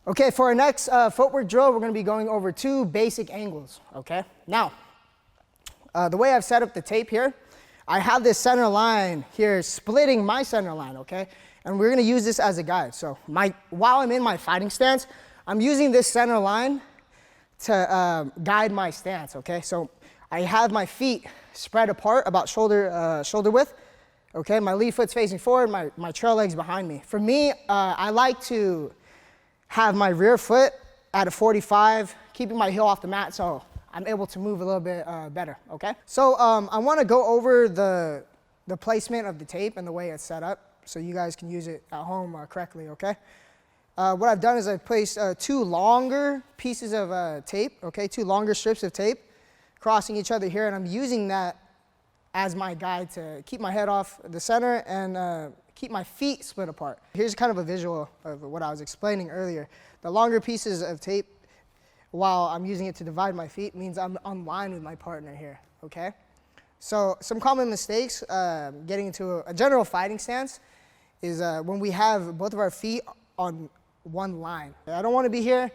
Okay, for our next footwork drill, we're going to be going over 2 basic angles, okay? Now, the way I've set up the tape here, I have this center line here splitting my center line, okay? And we're going to use this as a guide. So while I'm in my fighting stance, I'm using this center line to guide my stance, okay? So I have my feet spread apart about shoulder width, okay? My lead foot's facing forward, my trail leg's behind me. For me, I like to have my rear foot at a 45, keeping my heel off the mat so I'm able to move a little bit better, okay? So I want to go over the placement of the tape and the way it's set up so you guys can use it at home correctly, okay? What I've done is I've placed 2 longer pieces of tape, okay? 2 longer strips of tape crossing each other here, and I'm using that as my guide to keep my head off the center and keep my feet split apart. Here's kind of a visual of what I was explaining earlier. The longer pieces of tape, while I'm using it to divide my feet, means I'm on line with my partner here, okay? So some common mistakes getting into a general fighting stance is when we have both of our feet on one line. I don't want to be here,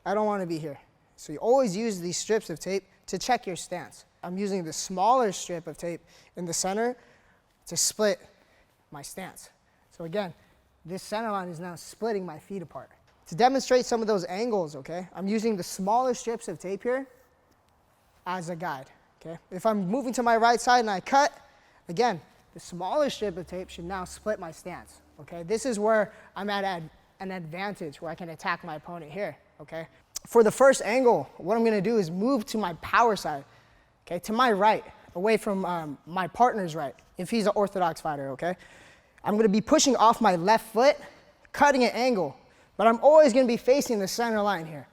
I don't want to be here. So you always use these strips of tape to check your stance. I'm using the smaller strip of tape in the center to split my stance. So again, this center line is now splitting my feet apart. To demonstrate some of those angles, okay, I'm using the smaller strips of tape here as a guide, okay? If I'm moving to my right side and I cut, again, the smaller strip of tape should now split my stance, okay? This is where I'm at an advantage, where I can attack my opponent here, okay? For the first angle, what I'm gonna do is move to my power side, okay, to my right, away from my partner's right, if he's an orthodox fighter, okay? I'm gonna be pushing off my left foot, cutting an angle, but I'm always gonna be facing the center line here,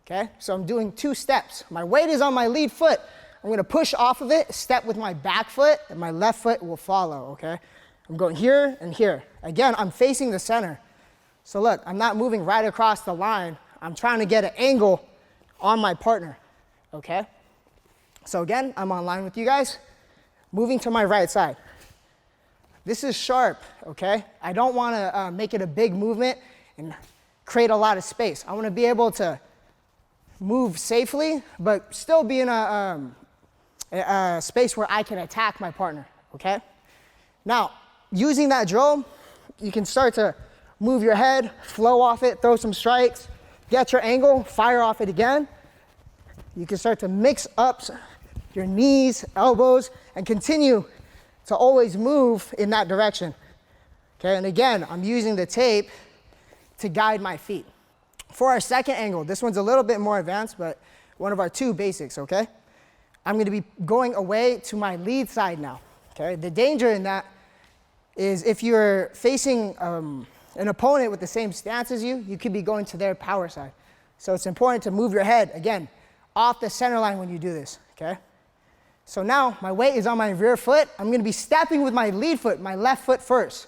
okay? So I'm doing 2 steps. My weight is on my lead foot. I'm gonna push off of it, step with my back foot, and my left foot will follow, okay? I'm going here and here. Again, I'm facing the center. So look, I'm not moving right across the line. I'm trying to get an angle on my partner, okay? So again, I'm on line with you guys. Moving to my right side. This is sharp, okay? I don't wanna make it a big movement and create a lot of space. I wanna be able to move safely, but still be in a space where I can attack my partner, okay? Now, using that drill, you can start to move your head, flow off it, throw some strikes, get your angle, fire off it again. You can start to mix up your knees, elbows, and continue to always move in that direction, okay? And again, I'm using the tape to guide my feet. For our second angle, this one's a little bit more advanced, but one of our 2 basics, okay? I'm gonna be going away to my lead side now, okay? The danger in that is if you're facing an opponent with the same stance as you, you could be going to their power side. So it's important to move your head, again, off the center line when you do this, okay? So now my weight is on my rear foot. I'm gonna be stepping with my lead foot, my left foot first,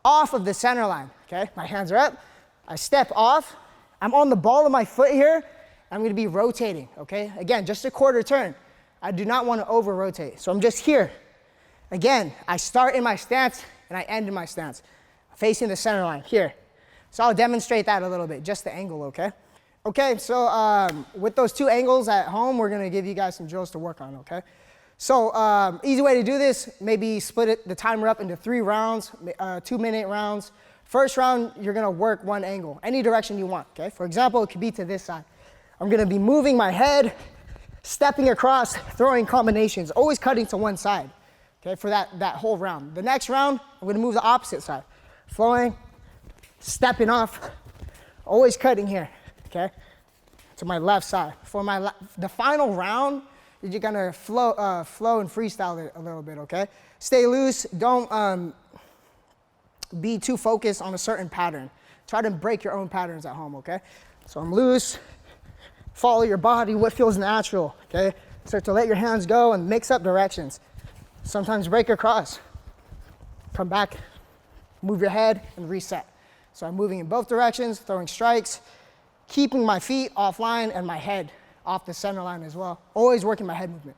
off of the center line, okay? My hands are up, I step off, I'm on the ball of my foot here, I'm gonna be rotating, okay? Again, just a quarter turn. I do not wanna over rotate, so I'm just here. Again, I start in my stance and I end in my stance, facing the center line, here. So I'll demonstrate that a little bit, just the angle, okay? Okay, so with those 2 angles at home, we're gonna give you guys some drills to work on, okay? So easy way to do this, maybe split the timer up into 3 rounds, 2-minute rounds. First round, you're gonna work 1 angle, any direction you want, okay? For example, it could be to this side. I'm gonna be moving my head, stepping across, throwing combinations, always cutting to one side, okay, for that whole round. The next round, I'm gonna move the opposite side. Flowing, stepping off, always cutting here, okay, to my left side. For the final round, you're gonna flow and freestyle it a little bit, okay? Stay loose, don't be too focused on a certain pattern. Try to break your own patterns at home, okay? So I'm loose, follow your body, what feels natural, okay? Start to let your hands go and mix up directions. Sometimes break across, come back, move your head and reset. So I'm moving in both directions, throwing strikes, keeping my feet offline and my head off the center line as well. Always working my head movement.